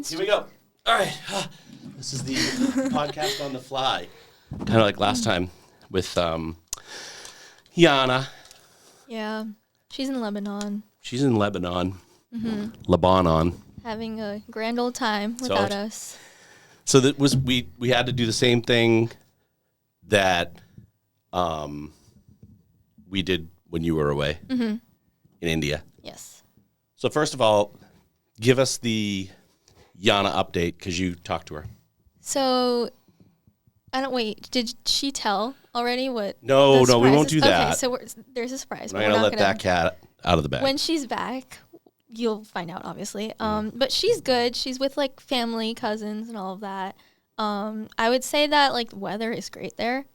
Here we go. All right. This is the podcast on the fly. Kind of like last time with Yianna. Yeah. She's in Lebanon. She's in Lebanon. Mm-hmm. Lebanon. Having a grand old time without us. So that was we had to do the same thing that we did when you were away in India. Yes. So first of all, give us the Yianna update because you talked to her. So, did she tell already what? No, we won't do that. Okay, so there's a surprise. I'm going to let that cat out of the bag. When she's back, you'll find out, obviously. But she's good. She's with, like, family, cousins, and all of that. I would say that, like, the weather is great there,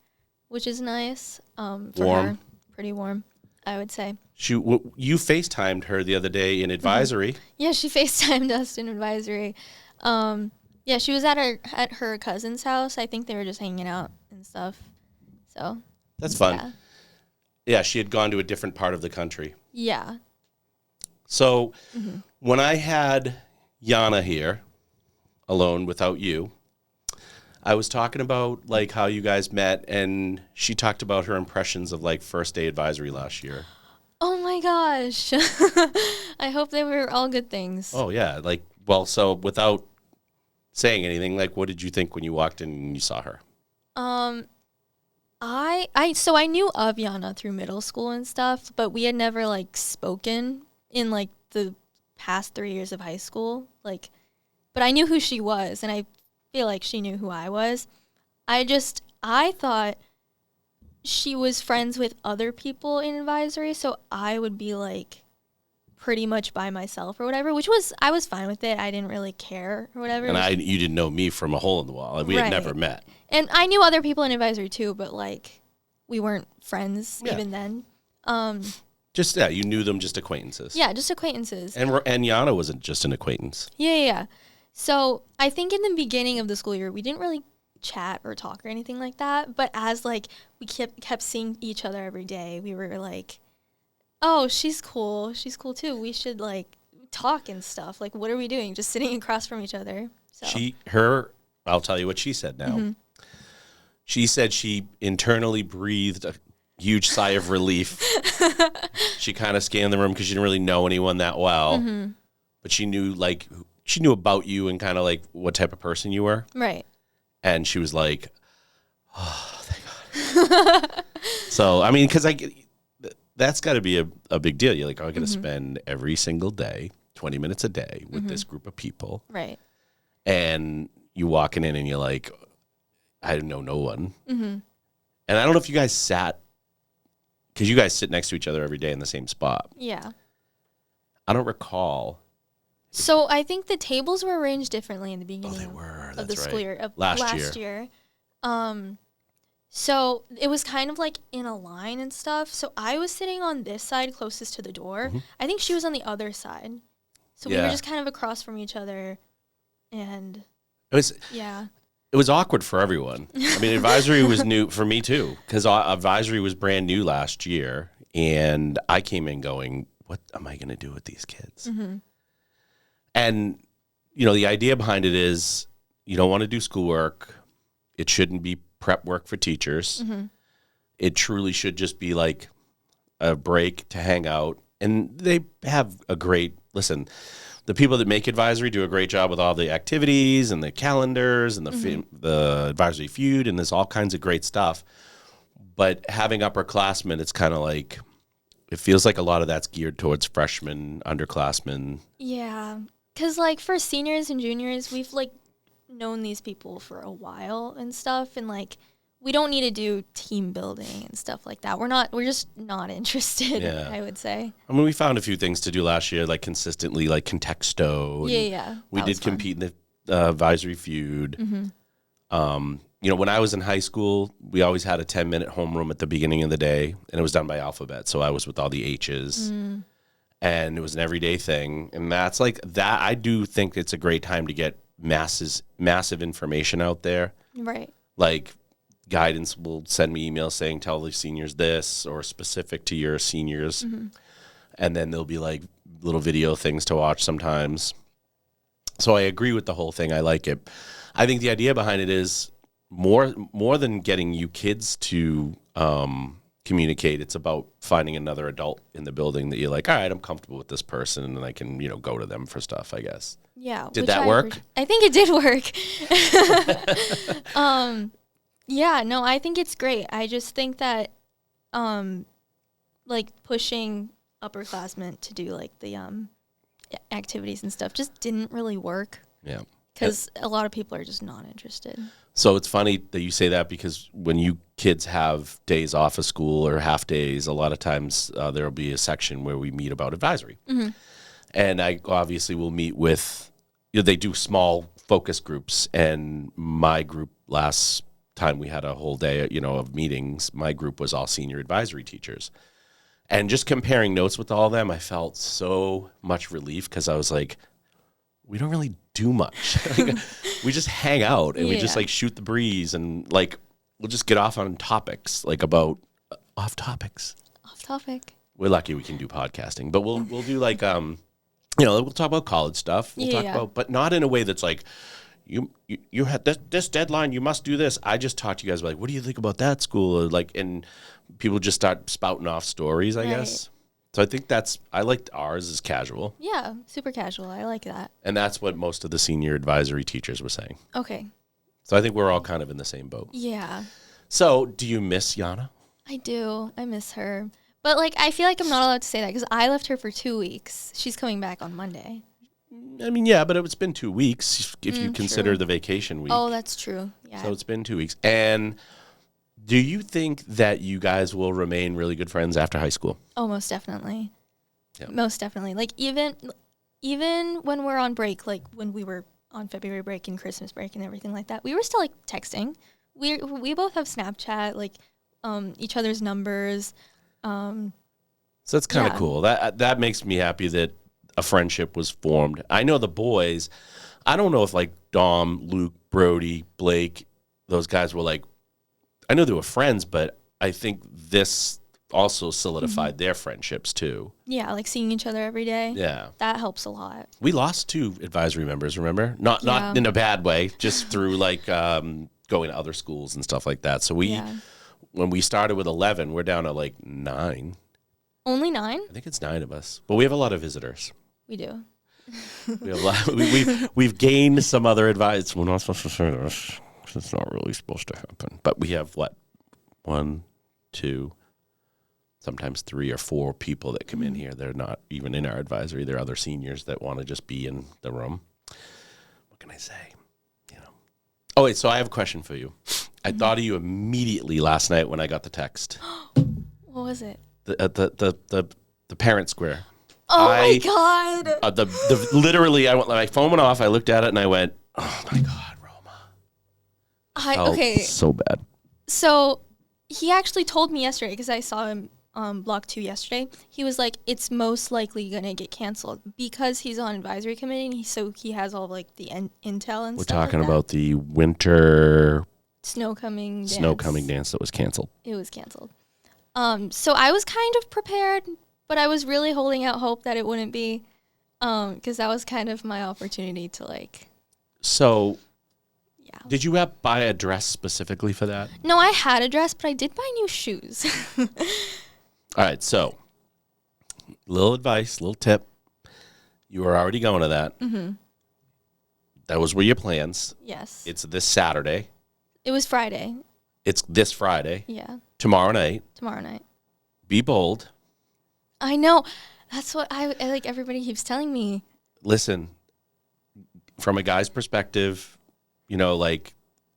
which is nice for warm. her. Pretty warm, I would say. You FaceTimed her the other day in advisory. Yeah, she FaceTimed us in advisory. Yeah, she was at her cousin's house. I think they were just hanging out and stuff. So that's fun. Yeah, she had gone to a different part of the country. Yeah. So when I had Yianna here alone without you, I was talking about like how you guys met, and she talked about her impressions of like first day advisory last year. Oh my gosh. I hope they were all good things. Oh yeah, so without saying anything, like what did you think when you walked in and you saw her? I knew of Yianna through middle school and stuff, but we had never like spoken in like the past 3 years of high school. Like, but I knew who she was, and I feel like she knew who I was. I thought she was friends with other people in advisory, so I would be like pretty much by myself or whatever, I was fine with it. I didn't really care or whatever. And you didn't know me from a hole in the wall. We had never met. And I knew other people in advisory too, but like we weren't friends even then. You knew them, just acquaintances. Yeah, just acquaintances. And Yianna wasn't just an acquaintance. Yeah. So I think in the beginning of the school year, we didn't really chat or talk or anything like that. But as like we kept seeing each other every day, we were like, oh, she's cool. She's cool too. We should like talk and stuff. Like, what are we doing? Just sitting across from each other. So. I'll tell you what she said now. Mm-hmm. She said she internally breathed a huge sigh of relief. She kind of scanned the room because she didn't really know anyone that well. Mm-hmm. But she knew about you and kind of like what type of person you were. Right. And she was like, oh, thank God. So, I mean, because that's got to be a big deal. You're like, I'm going to spend every single day, 20 minutes a day with this group of people. Right. And you walking in and you're like, I know no one. Mm-hmm. And I don't know if you guys sat, because you guys sit next to each other every day in the same spot. Yeah. I don't recall. So I think the tables were arranged differently in the beginning of the school year. Of last year. So it was kind of like in a line and stuff. So I was sitting on this side closest to the door. Mm-hmm. I think she was on the other side. So we were just kind of across from each other. And it was awkward for everyone. I mean, advisory was new for me too, because advisory was brand new last year. And I came in going, what am I going to do with these kids? Mm-hmm. And, the idea behind it is you don't want to do schoolwork. It shouldn't be prep work for teachers. Mm-hmm. It truly should just be like a break to hang out. And they have the people that make advisory do a great job with all the activities and the calendars and the advisory feud, and there's all kinds of great stuff. But having upperclassmen, it's kind of like, it feels like a lot of that's geared towards freshmen, underclassmen. Yeah. Because, like, for seniors and juniors, we've, like, known these people for a while and stuff. And, like, we don't need to do team building and stuff like that. We're just not interested, I would say. I mean, we found a few things to do last year, like consistently, like Contexto. Yeah. We did compete in the advisory feud. Mm-hmm. When I was in high school, we always had a 10-minute homeroom at the beginning of the day, and it was done by alphabet. So I was with all the H's, and it was an everyday thing. And that's like that. I do think it's a great time to get massive information out there. Right. Like, guidance will send me emails saying, tell the seniors this, or specific to your seniors. Mm-hmm. And then there'll be like little video things to watch sometimes. So I agree with the whole thing. I like it. I think the idea behind it is more than getting you kids to communicate. It's about finding another adult in the building that you're like, all right, I'm comfortable with this person, and then I can, go to them for stuff, I guess. Yeah. Did that work? I think it did work. Yeah, no, I think it's great. I just think that, like, pushing upperclassmen to do, like, the activities and stuff just didn't really work. Yeah. Because a lot of people are just not interested. So it's funny that you say that, because when you kids have days off of school or half days, a lot of times there'll be a section where we meet about advisory. Mm-hmm. And I obviously will meet with, they do small focus groups. And my group, last time we had a whole day, of meetings, my group was all senior advisory teachers. And just comparing notes with all of them, I felt so much relief, because I was like, we don't really do much. Like, we just hang out and we just like shoot the breeze, and like we'll just get off on topics, like about off topics. Off topic. We're lucky we can do podcasting, but we'll do like we'll talk about college stuff. We'll talk about, but not in a way that's like you had this deadline, you must do this. I just talk to you guys like, what do you think about that school? Or like, and people just start spouting off stories, I guess. So I think I liked ours as casual. Yeah, super casual. I like that. And that's what most of the senior advisory teachers were saying. Okay. So I think we're all kind of in the same boat. Yeah. So do you miss Yianna? I do. I miss her. But, like, I feel like I'm not allowed to say that because I left her for 2 weeks. She's coming back on Monday. I mean, yeah, but it's been 2 weeks if you consider the vacation week. Oh, that's true. Yeah. So it's been 2 weeks. And do you think that you guys will remain really good friends after high school? Oh, most definitely. Yeah. Most definitely. Like, even when we're on break, like when we were on February break and Christmas break and everything like that, we were still, like, texting. We both have Snapchat, like, each other's numbers. So that's kind of cool. That makes me happy that a friendship was formed. I know the boys, I don't know if, like, Dom, Luke, Brody, Blake, those guys were, like, I know they were friends, but I think this also solidified their friendships too. Yeah, like seeing each other every day. Yeah. That helps a lot. We lost 2 advisory members, remember? Not in a bad way, just through like going to other schools and stuff like that. So when we started with 11, we're down to like 9. Only 9? I think it's 9 of us. But we have a lot of visitors. We do. We have a lot, we've gained some other advice. We're not supposed to say this. It's not really supposed to happen. But we have, 1, 2, sometimes 3 or 4 people that come in here. They're not even in our advisory. They're other seniors that want to just be in the room. What can I say? Oh, wait, so I have a question for you. I thought of you immediately last night when I got the text. What was it? The parent square. Oh, my God. Literally, my phone went off. I looked at it, and I went, oh, my God. Okay. So bad. So he actually told me yesterday, because I saw him block 2 yesterday. He was like, it's most likely going to get canceled because he's on advisory committee, and so he has all like the intel and stuff. We're talking about the winter snow coming dance that was canceled. It was canceled. So I was kind of prepared, but I was really holding out hope that it wouldn't be, because that was kind of my opportunity to like. So. Did you buy a dress specifically for that? No, I had a dress, but I did buy new shoes. All right, so little advice, little tip. You were already going to that. Mm-hmm. Those were your plans. Yes. It's this Saturday. It was Friday. It's this Friday. Yeah. Tomorrow night. Be bold. I know. That's what I like. Everybody keeps telling me. Listen, from a guy's perspective, like,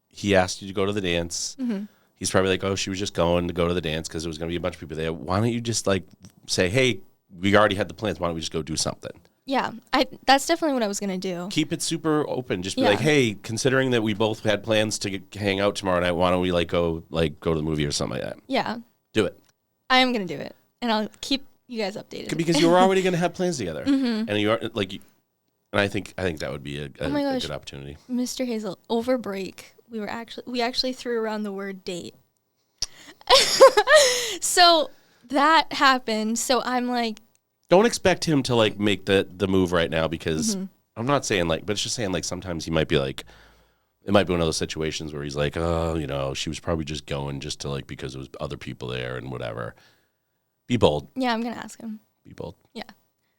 he asked you to go to the dance. Mm-hmm. He's probably like, oh, she was just going to go to the dance because there was going to be a bunch of people there. Why don't you just, like, say, hey, we already had the plans. Why don't we just go do something? Yeah, that's definitely what I was going to do. Keep it super open. Just be like, hey, considering that we both had plans to hang out tomorrow night, why don't we, go to the movie or something like that? Yeah. Do it. I am going to do it. And I'll keep you guys updated. Because you were already going to have plans together. Mm-hmm. And you are, like... And I think that would be a good opportunity. Mr. Hazel, over break, we actually threw around the word date. So that happened. So I'm like, don't expect him to like make the move right now, because I'm not saying like, but it's just saying like sometimes he might be like, it might be one of those situations where he's like, oh, you know, she was probably just going just to like because there was other people there and whatever. Be bold. Yeah, I'm gonna ask him. Be bold. Yeah.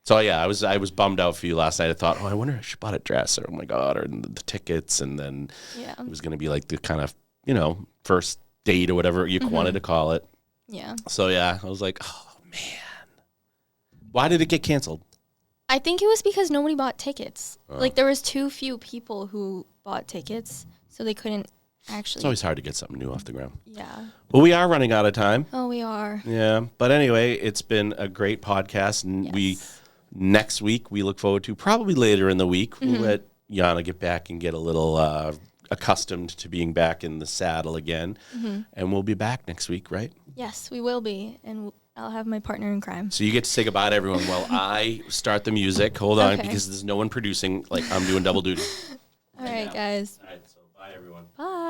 So yeah, I was bummed out for you last night. I thought, oh, I wonder if she bought a dress or oh my god, or the tickets, and then it was gonna be like the kind of first date or whatever you wanted to call it. Yeah. So yeah, I was like, oh man, why did it get canceled? I think it was because nobody bought tickets. Like there was too few people who bought tickets, so they couldn't actually. It's always hard to get something new off the ground. Yeah. Well, we are running out of time. Oh, we are. Yeah, but anyway, it's been a great podcast, and next week we look forward to probably later in the week. We'll let Yianna get back and get a little accustomed to being back in the saddle again, and we'll be back next week, right? Yes, we will be, and I'll have my partner in crime. So you get to say goodbye to everyone while I start the music. Hold on, because there's no one producing. Like I'm doing double duty. All right, guys. All right, so bye everyone. Bye.